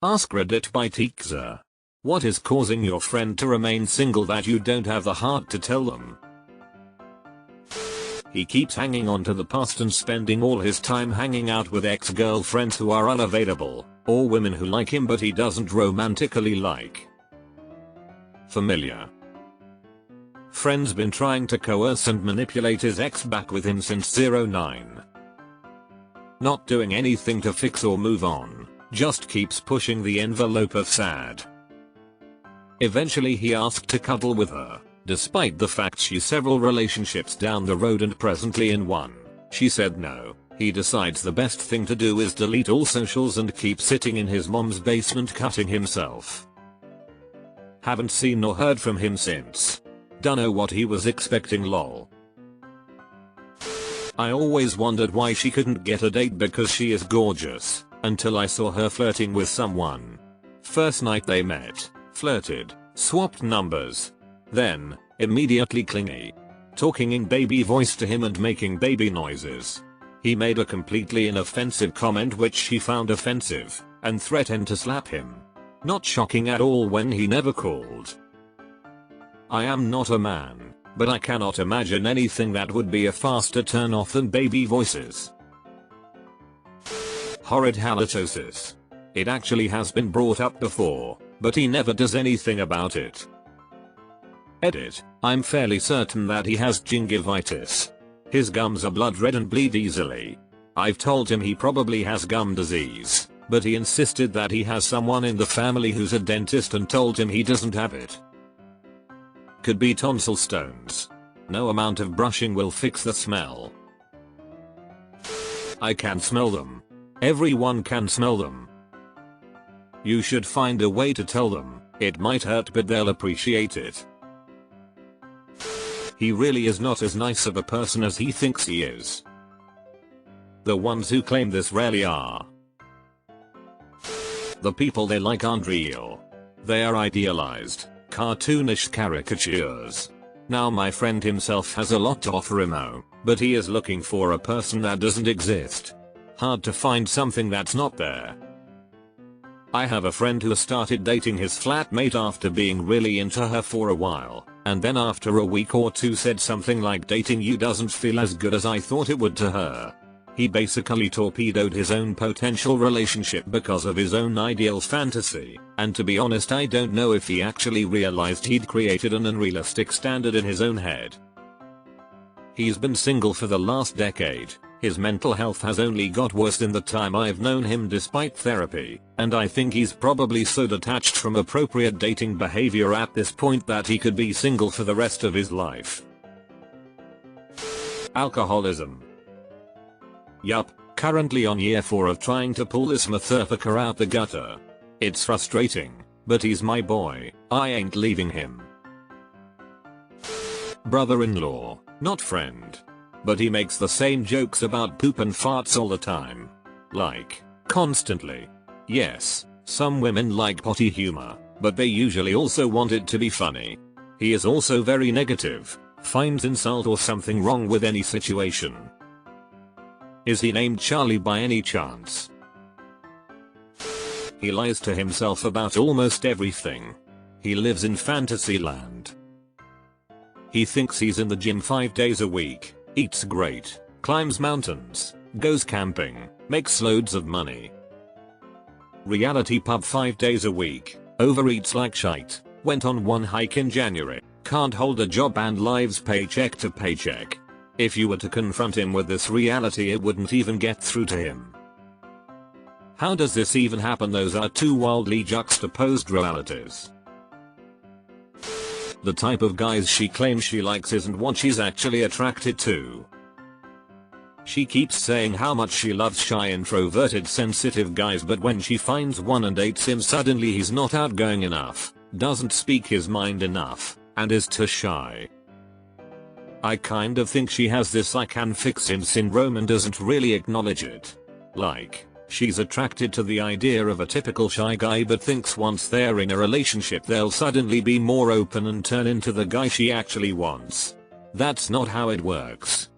AskReddit by Teacher. What is causing your friend to remain single that you don't have the heart to tell them? He keeps hanging on to the past and spending all his time hanging out with ex-girlfriends who are unavailable, or women who like him but he doesn't romantically like. Familiar. Friend's been trying to coerce and manipulate his ex back with him since 09. Not doing anything to fix or move on, just keeps pushing the envelope of sad. Eventually he asked to cuddle with her, despite the fact she's several relationships down the road and presently in one. She said no. He decides the best thing to do is delete all socials and keep sitting in his mom's basement cutting himself. Haven't seen nor heard from him since. Dunno what he was expecting, lol. I always wondered why she couldn't get a date because she is gorgeous, until I saw her flirting with someone. First night they met, flirted, swapped numbers. Then, immediately clingy. Talking in baby voice to him and making baby noises. He made a completely inoffensive comment which she found offensive, and threatened to slap him. Not shocking at all when he never called. I am not a man, but I cannot imagine anything that would be a faster turn off than baby voices. Horrid halitosis. It actually has been brought up before, but he never does anything about it. Edit. I'm fairly certain that he has gingivitis. His gums are blood red and bleed easily. I've told him he probably has gum disease, but he insisted that he has someone in the family who's a dentist and told him he doesn't have it. Could be tonsil stones. No amount of brushing will fix the smell. I can smell them. Everyone can smell them. You should find a way to tell them. It might hurt but they'll appreciate it. He really is not as nice of a person as he thinks he is. The ones who claim this rarely are. The people they like aren't real. They are idealized, cartoonish caricatures. Now my friend himself has a lot to offer him, but he is looking for a person that doesn't exist. Hard to find something that's not there. I have a friend who started dating his flatmate after being really into her for a while, and then after a week or two said something like dating you doesn't feel as good as I thought it would to her. He basically torpedoed his own potential relationship because of his own ideal fantasy, and to be honest I don't know if he actually realized he'd created an unrealistic standard in his own head. He's been single for the last decade. His mental health has only got worse in the time I've known him despite therapy, and I think he's probably so detached from appropriate dating behavior at this point that he could be single for the rest of his life. Alcoholism. Yup, currently on year 4 of trying to pull this motherfucker out the gutter. It's frustrating, but he's my boy, I ain't leaving him. Brother-in-law, not friend. But he makes the same jokes about poop and farts all the time. Like, constantly. Yes, some women like potty humor, but they usually also want it to be funny. He is also very negative, finds insult or something wrong with any situation. Is he named Charlie by any chance? He lies to himself about almost everything. He lives in fantasy land. He thinks he's in the gym 5 days a week. Eats great, climbs mountains, goes camping, makes loads of money. Reality pub 5 days a week, overeats like shite, went on one hike in January, can't hold a job and lives paycheck to paycheck. If you were to confront him with this reality it wouldn't even get through to him. How does this even happen? Those are two wildly juxtaposed realities. The type of guys she claims she likes isn't what she's actually attracted to. She keeps saying how much she loves shy, introverted, sensitive guys, but when she finds one and dates him suddenly he's not outgoing enough, doesn't speak his mind enough, and is too shy. I kind of think she has this I can fix him syndrome and doesn't really acknowledge it. Like, she's attracted to the idea of a typical shy guy but thinks once they're in a relationship they'll suddenly be more open and turn into the guy she actually wants. That's not how it works.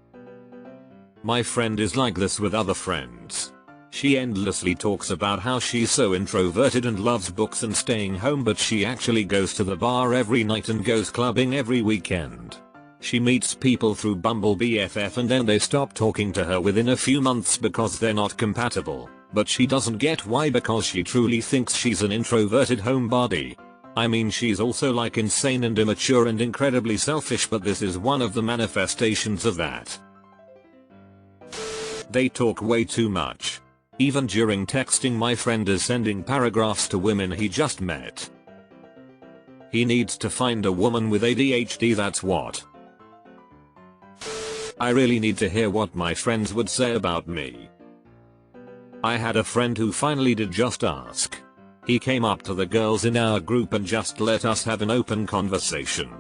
My friend is like this with other friends. She endlessly talks about how she's so introverted and loves books and staying home, but she actually goes to the bar every night and goes clubbing every weekend. She meets people through Bumble BFF and then they stop talking to her within a few months because they're not compatible, but she doesn't get why, because she truly thinks she's an introverted homebody. I mean, she's also like insane and immature and incredibly selfish, but this is one of the manifestations of that. They talk way too much. Even during texting, my friend is sending paragraphs to women he just met. He needs to find a woman with ADHD, that's what. I really need to hear what my friends would say about me. I had a friend who finally did just ask. He came up to the girls in our group and just let us have an open conversation.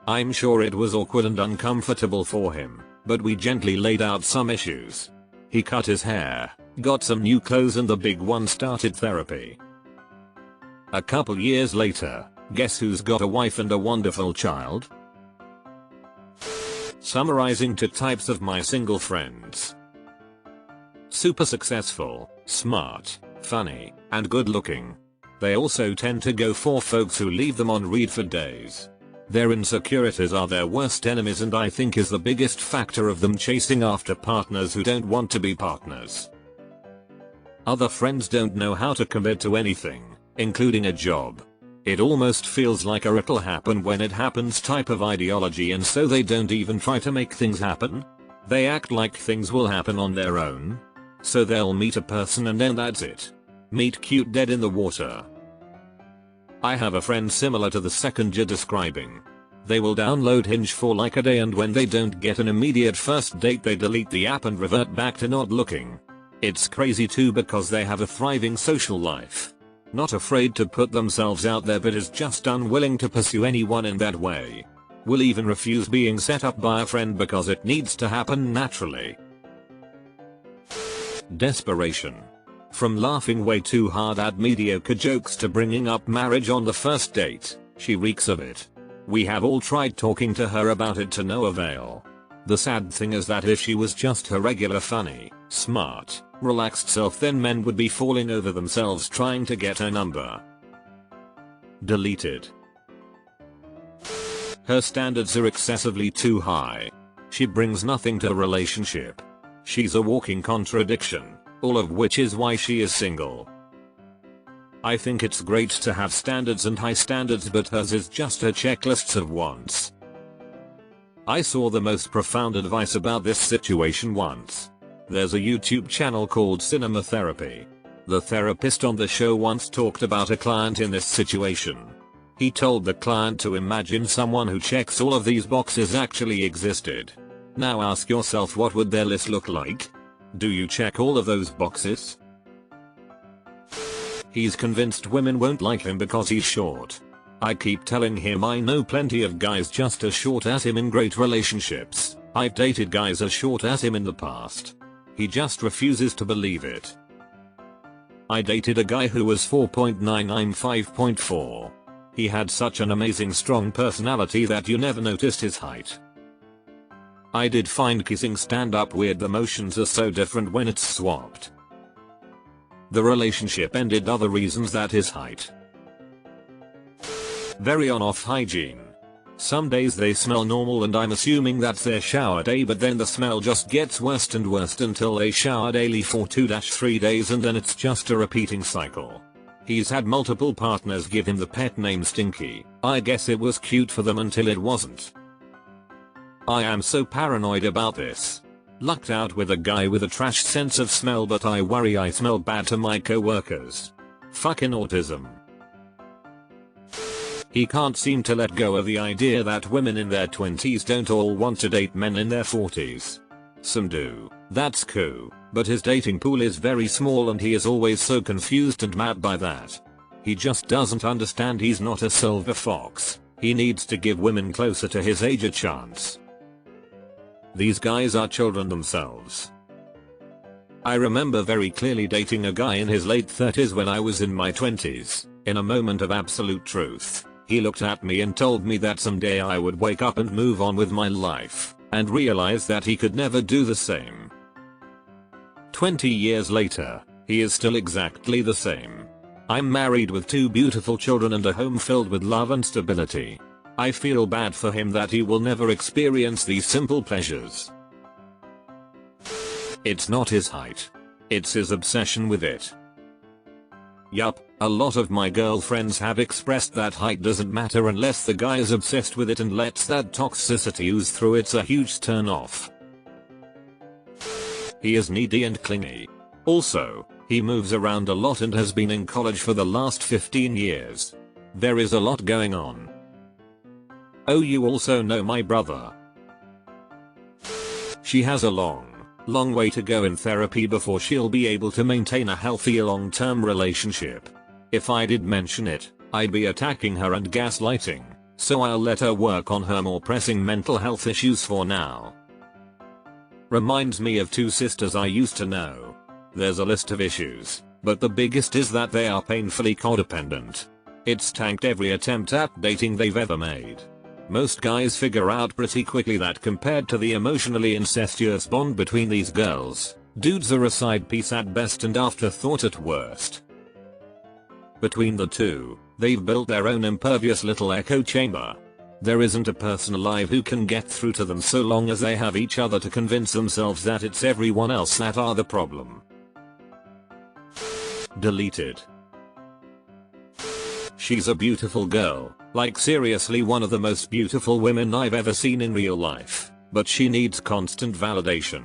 I'm sure it was awkward and uncomfortable for him, but we gently laid out some issues. He cut his hair, got some new clothes, and the big one, started therapy. A couple years later, guess who's got a wife and a wonderful child? Summarizing to types of my single friends. Super successful, smart, funny, and good looking. They also tend to go for folks who leave them on read for days. Their insecurities are their worst enemies, and I think is the biggest factor of them chasing after partners who don't want to be partners. Other friends don't know how to commit to anything, including a job. It almost feels like a it'll happen when it happens type of ideology, and so they don't even try to make things happen. They act like things will happen on their own. So they'll meet a person and then that's it. Meet cute, dead in the water. I have a friend similar to the second you're describing. They will download Hinge for like a day, and when they don't get an immediate first date they delete the app and revert back to not looking. It's crazy too, because they have a thriving social life. Not afraid to put themselves out there, but is just unwilling to pursue anyone in that way. Will even refuse being set up by a friend because it needs to happen naturally. Desperation. From laughing way too hard at mediocre jokes to bringing up marriage on the first date, she reeks of it. We have all tried talking to her about it to no avail. The sad thing is that if she was just her regular funny, smart, relaxed self, then men would be falling over themselves trying to get her number. Deleted. Her standards are excessively too high. She brings nothing to the relationship. She's a walking contradiction, all of which is why she is single. I think it's great to have standards and high standards, but hers is just her checklists of wants. I saw the most profound advice about this situation once. There's a YouTube channel called Cinema Therapy. The therapist on the show once talked about a client in this situation. He told the client to imagine someone who checks all of these boxes actually existed. Now ask yourself, what would their list look like? Do you check all of those boxes? He's convinced women won't like him because he's short. I keep telling him I know plenty of guys just as short as him in great relationships. I've dated guys as short as him in the past. He just refuses to believe it. I dated a guy who was 4.9, I'm 5.4. He had such an amazing strong personality that you never noticed his height. I did find kissing stand up weird, the motions are so different when it's swapped. The relationship ended other reasons than his height. Very on-off hygiene. Some days they smell normal and I'm assuming that's their shower day, but then the smell just gets worse and worse until they shower daily for 2-3 days and then it's just a repeating cycle. He's had multiple partners give him the pet name Stinky. I guess it was cute for them until it wasn't. I am so paranoid about this. Lucked out with a guy with a trash sense of smell, but I worry I smell bad to my coworkers. Fucking autism. He can't seem to let go of the idea that women in their 20s don't all want to date men in their 40s. Some do, that's cool, but his dating pool is very small and he is always so confused and mad by that. He just doesn't understand he's not a silver fox. He needs to give women closer to his age a chance. These guys are children themselves. I remember very clearly dating a guy in his late 30s when I was in my 20s. In a moment of absolute truth, he looked at me and told me that someday I would wake up and move on with my life, and realize that he could never do the same. 20 years later, He is still exactly the same. I'm married with 2 beautiful children and a home filled with love and stability. I feel bad for him that he will never experience these simple pleasures. It's not his height. It's his obsession with it. Yup, a lot of my girlfriends have expressed that height doesn't matter unless the guy is obsessed with it and lets that toxicity ooze through. It's a huge turn off. He is needy and clingy. Also, he moves around a lot and has been in college for the last 15 years. There is a lot going on. Oh, you also know my brother. She has a long way to go in therapy before she'll be able to maintain a healthy long-term relationship. If I did mention it, I'd be attacking her and gaslighting, so I'll let her work on her more pressing mental health issues for now. Reminds me of 2 sisters I used to know. There's a list of issues, but the biggest is that they are painfully codependent. It's tanked every attempt at dating they've ever made. Most guys figure out pretty quickly that compared to the emotionally incestuous bond between these girls, dudes are a side piece at best and afterthought at worst. Between the two, they've built their own impervious little echo chamber. There isn't a person alive who can get through to them so long as they have each other to convince themselves that it's everyone else that are the problem. Deleted. She's a beautiful girl, like seriously one of the most beautiful women I've ever seen in real life, but she needs constant validation.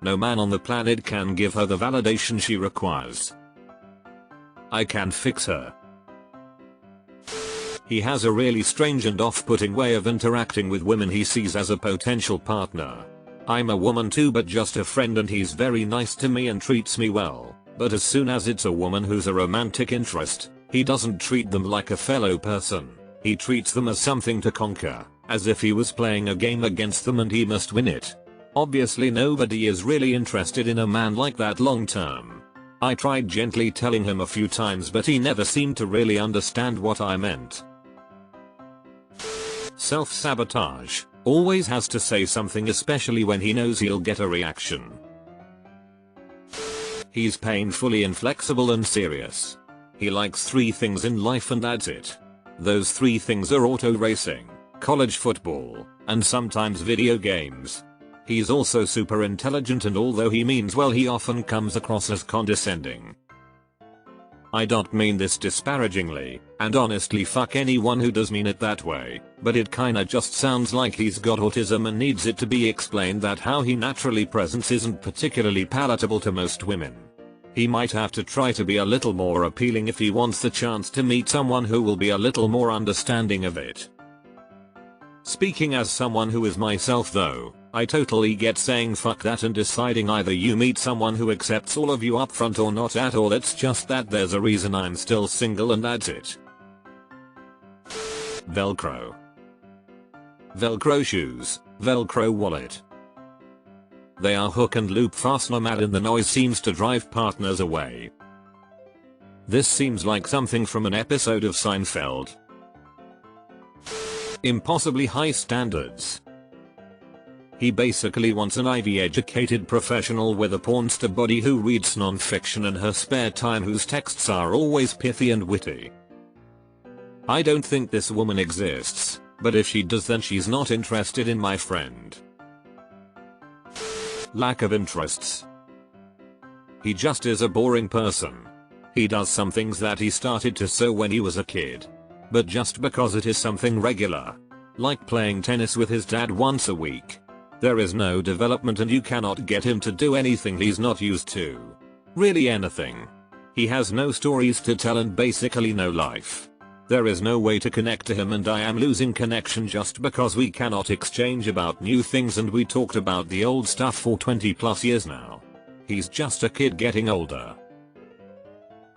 No man on the planet can give her the validation she requires. I can fix her. He has a really strange and off-putting way of interacting with women he sees as a potential partner. I'm a woman too, but just a friend, and he's very nice to me and treats me well, but as soon as it's a woman who's a romantic interest, he doesn't treat them like a fellow person. He treats them as something to conquer, as if he was playing a game against them and he must win it. Obviously nobody is really interested in a man like that long term. I tried gently telling him a few times, but he never seemed to really understand what I meant. Self-sabotage. Always has to say something, especially when he knows he'll get a reaction. He's painfully inflexible and serious. He likes 3 things in life and that's it. Those 3 things are auto racing, college football, and sometimes video games. He's also super intelligent, and although he means well, he often comes across as condescending. I don't mean this disparagingly, and honestly fuck anyone who does mean it that way, but it kinda just sounds like he's got autism and needs it to be explained that how he naturally presents isn't particularly palatable to most women. He might have to try to be a little more appealing if he wants the chance to meet someone who will be a little more understanding of it. Speaking as someone who is myself though, I totally get saying fuck that and deciding either you meet someone who accepts all of you upfront or not at all. It's just that there's a reason I'm still single and that's it. Velcro. Velcro shoes, Velcro wallet. They are hook and loop fastener mad and the noise seems to drive partners away. This seems like something from an episode of Seinfeld. Impossibly high standards. He basically wants an Ivy-educated professional with a pornstar body who reads non-fiction in her spare time, whose texts are always pithy and witty. I don't think this woman exists, but if she does then she's not interested in my friend. Lack of interests. He just is a boring person. He does some things that he started to sew when he was a kid. But just because it is something regular, like playing tennis with his dad once a week, there is no development and you cannot get him to do anything he's not used to. Really anything. He has no stories to tell and basically no life. There is no way to connect to him and I am losing connection just because we cannot exchange about new things and we talked about the old stuff for 20 plus years now. He's just a kid getting older.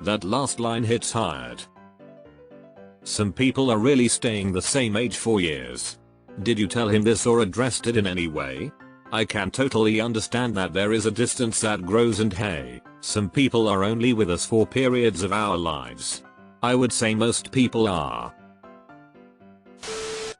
That last line hits hard. Some people are really staying the same age for years. Did you tell him this or addressed it in any way? I can totally understand that there is a distance that grows and hey, some people are only with us for periods of our lives. I would say most people are.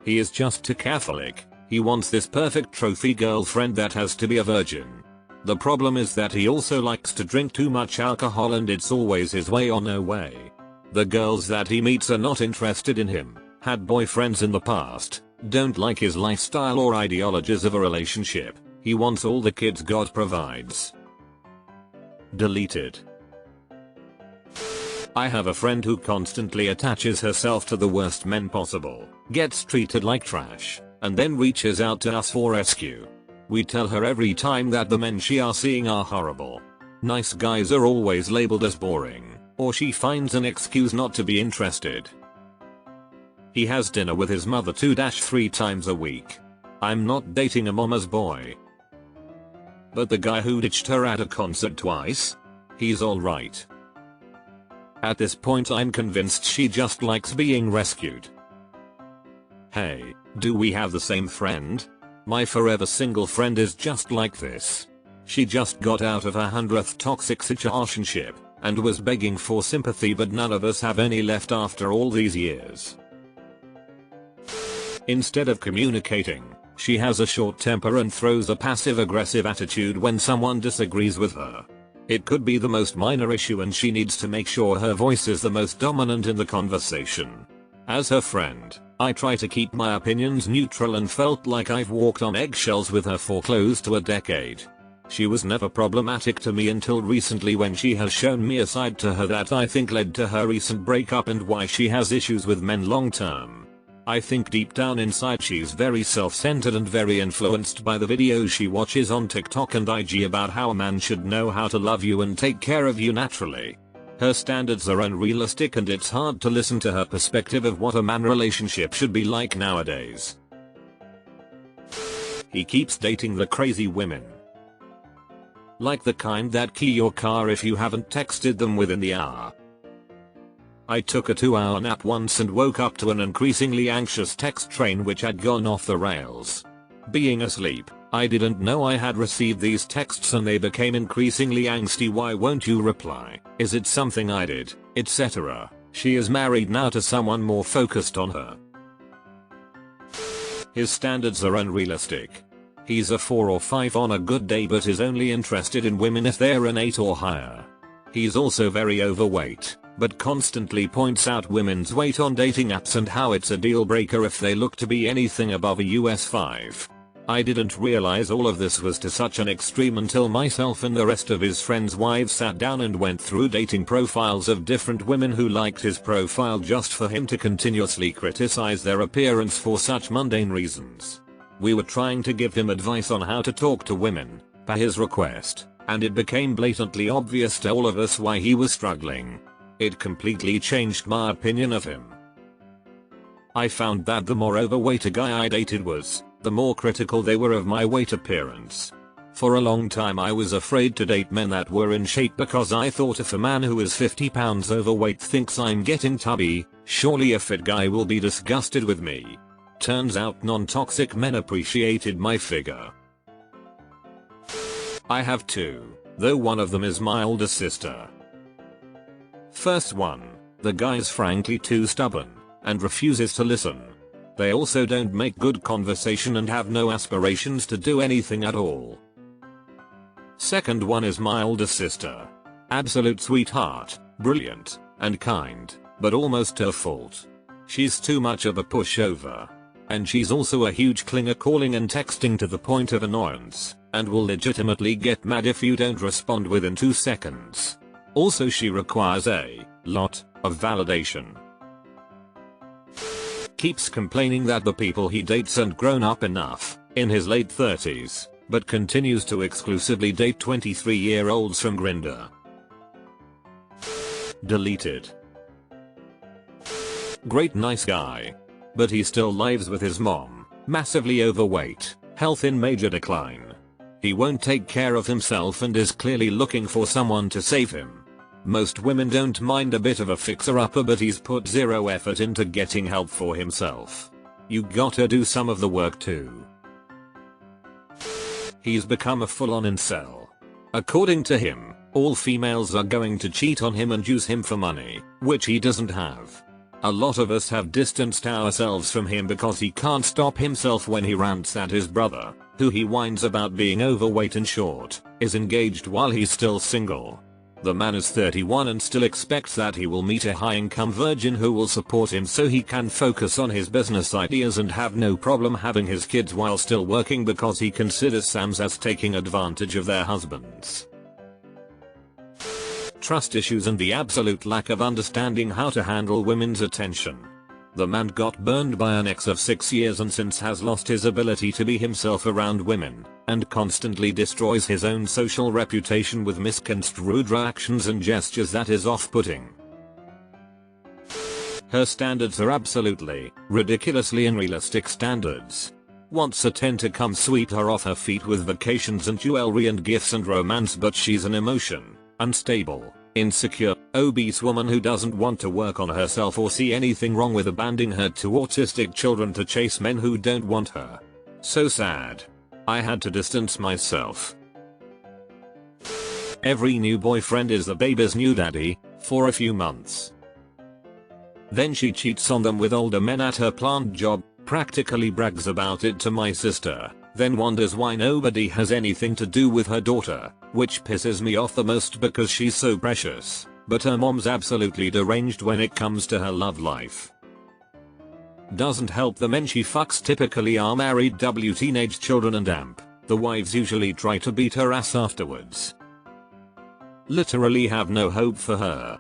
He is just too Catholic. He wants this perfect trophy girlfriend that has to be a virgin. The problem is that he also likes to drink too much alcohol and it's always his way or no way. The girls that he meets are not interested in him, had boyfriends in the past, don't like his lifestyle or ideologies of a relationship. He wants all the kids God provides. Deleted. I have a friend who constantly attaches herself to the worst men possible, gets treated like trash, and then reaches out to us for rescue. We tell her every time that the men she are seeing are horrible. Nice guys are always labeled as boring, or she finds an excuse not to be interested. He has dinner with his mother 2-3 times a week. I'm not dating a mama's boy. But the guy who ditched her at a concert twice? He's alright. At this point I'm convinced she just likes being rescued. Hey, do we have the same friend? My forever single friend is just like this. She just got out of her 100th toxic situationship, and was begging for sympathy, but none of us have any left after all these years. Instead of communicating, she has a short temper and throws a passive-aggressive attitude when someone disagrees with her. It could be the most minor issue and she needs to make sure her voice is the most dominant in the conversation. As her friend, I try to keep my opinions neutral and felt like I've walked on eggshells with her for close to a decade. She was never problematic to me until recently, when she has shown me a side to her that I think led to her recent breakup and why she has issues with men long term. I think deep down inside she's very self-centered and very influenced by the videos she watches on TikTok and IG about how a man should know how to love you and take care of you naturally. Her standards are unrealistic and it's hard to listen to her perspective of what a man relationship should be like nowadays. He keeps dating the crazy women. Like the kind that key your car if you haven't texted them within the hour. I took a 2-hour nap once and woke up to an increasingly anxious text train which had gone off the rails. Being asleep, I didn't know I had received these texts and they became increasingly angsty. Why won't you reply? Is it something I did? Etc. She is married now to someone more focused on her. His standards are unrealistic. He's a 4 or 5 on a good day but is only interested in women if they're an 8 or higher. He's also very overweight, but constantly points out women's weight on dating apps and how it's a deal breaker if they look to be anything above a US 5. I didn't realize all of this was to such an extreme until myself and the rest of his friends' wives sat down and went through dating profiles of different women who liked his profile just for him to continuously criticize their appearance for such mundane reasons. We were trying to give him advice on how to talk to women, per his request, and it became blatantly obvious to all of us why he was struggling. It completely changed my opinion of him. I found that the more overweight a guy I dated was, the more critical they were of my weight appearance. For a long time I was afraid to date men that were in shape because I thought if a man who is 50 pounds overweight thinks I'm getting tubby, surely a fit guy will be disgusted with me. Turns out non-toxic men appreciated my figure. I have 2, though one of them is my older sister. First one, the guy's frankly too stubborn, and refuses to listen. They also don't make good conversation and have no aspirations to do anything at all. Second one is my older sister. Absolute sweetheart, brilliant, and kind, but almost her fault. She's too much of a pushover. And she's also a huge clinger, calling and texting to the point of annoyance, and will legitimately get mad if you don't respond within 2 seconds. Also she requires a lot of validation. Keeps complaining that the people he dates aren't grown up enough, in his late 30s, but continues to exclusively date 23-year-olds from Grindr. Deleted. Great nice guy. But he still lives with his mom, massively overweight, health in major decline. He won't take care of himself and is clearly looking for someone to save him. Most women don't mind a bit of a fixer-upper, but he's put 0 effort into getting help for himself. You gotta do some of the work too. He's become a full-on incel. According to him, all females are going to cheat on him and use him for money, which he doesn't have. A lot of us have distanced ourselves from him because he can't stop himself when he rants at his brother, who he whines about being overweight and short, is engaged while he's still single. The man is 31 and still expects that he will meet a high-income virgin who will support him so he can focus on his business ideas and have no problem having his kids while still working because he considers Sams as taking advantage of their husbands. Trust issues and the absolute lack of understanding how to handle women's attention. The man got burned by an ex of 6 years and since has lost his ability to be himself around women, and constantly destroys his own social reputation with misconstrued reactions and gestures that is off-putting. Her standards are absolutely, ridiculously unrealistic standards. Wants a 10 to come sweep her off her feet with vacations and jewelry and gifts and romance, but she's an unstable, insecure, obese woman who doesn't want to work on herself or see anything wrong with abandoning her to autistic children to chase men who don't want her. So sad. I had to distance myself. Every new boyfriend is the baby's new daddy, for a few months. Then she cheats on them with older men at her plant job, practically brags about it to my sister, then wonders why nobody has anything to do with her daughter, which pisses me off the most because she's so precious, but her mom's absolutely deranged when it comes to her love life. Doesn't help the men she fucks typically are married teenage children and the wives usually try to beat her ass afterwards. Literally have no hope for her.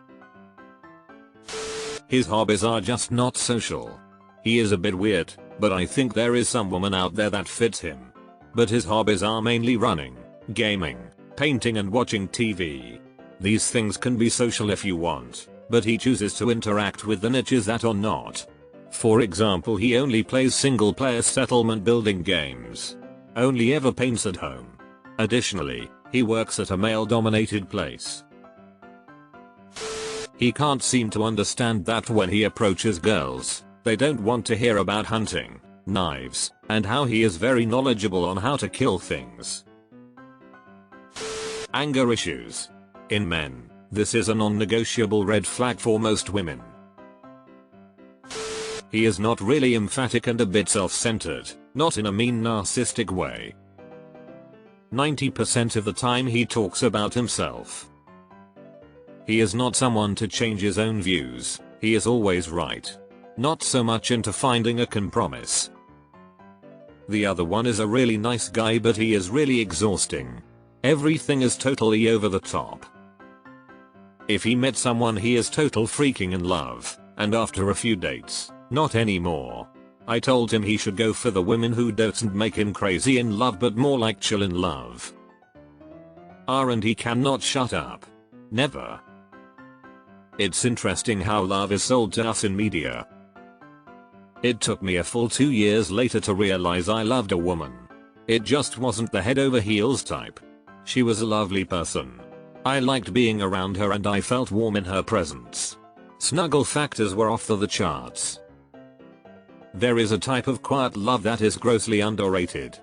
His hobbies are just not social. He is a bit weird, but I think there is some woman out there that fits him. But his hobbies are mainly running, gaming, painting and watching TV. These things can be social if you want, but he chooses to interact with the niches that are not. For example, he only plays single-player settlement building games. Only ever paints at home. Additionally, he works at a male-dominated place. He can't seem to understand that when he approaches girls, they don't want to hear about hunting, knives, and how he is very knowledgeable on how to kill things. Anger issues. In men, this is a non-negotiable red flag for most women. He is not really emphatic and a bit self-centered, not in a mean narcissistic way. 90% of the time he talks about himself. He is not someone to change his own views, he is always right. Not so much into finding a compromise. The other one is a really nice guy, but he is really exhausting. Everything is totally over the top. If he met someone he is total freaking in love, and after a few dates, not anymore. I told him he should go for the women who don't make him crazy in love but more like chill in love. And he cannot shut up. Never. It's interesting how love is sold to us in media. It took me a full 2 years later to realize I loved a woman. It just wasn't the head over heels type. She was a lovely person. I liked being around her and I felt warm in her presence. Snuggle factors were off the charts. There is a type of quiet love that is grossly underrated.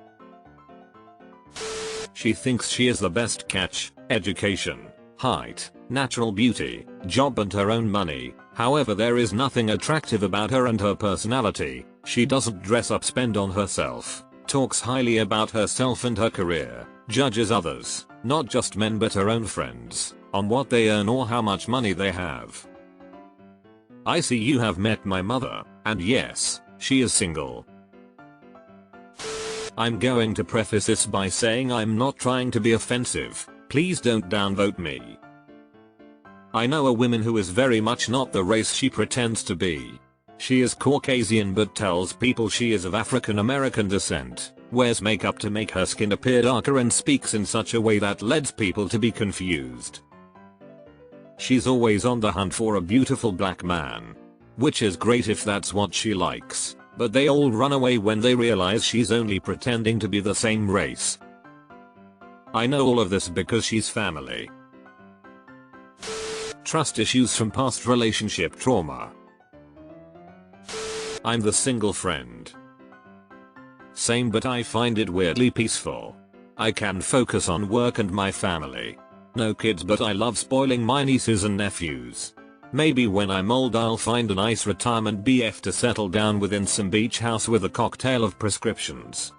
She thinks she is the best catch, education, height, natural beauty, job and her own money. However, there is nothing attractive about her and her personality. She doesn't dress up, spend on herself, talks highly about herself and her career, judges others, not just men but her own friends, on what they earn or how much money they have. I see you have met my mother, and yes, she is single. I'm going to preface this by saying I'm not trying to be offensive, please don't downvote me. I know a woman who is very much not the race she pretends to be. She is Caucasian but tells people she is of African American descent, wears makeup to make her skin appear darker and speaks in such a way that leads people to be confused. She's always on the hunt for a beautiful black man. Which is great if that's what she likes, but they all run away when they realize she's only pretending to be the same race. I know all of this because she's family. Trust issues from past relationship trauma. I'm the single friend. Same, but I find it weirdly peaceful. I can focus on work and my family. No kids, but I love spoiling my nieces and nephews. Maybe when I'm old I'll find a nice retirement BF to settle down with in some beach house with a cocktail of prescriptions.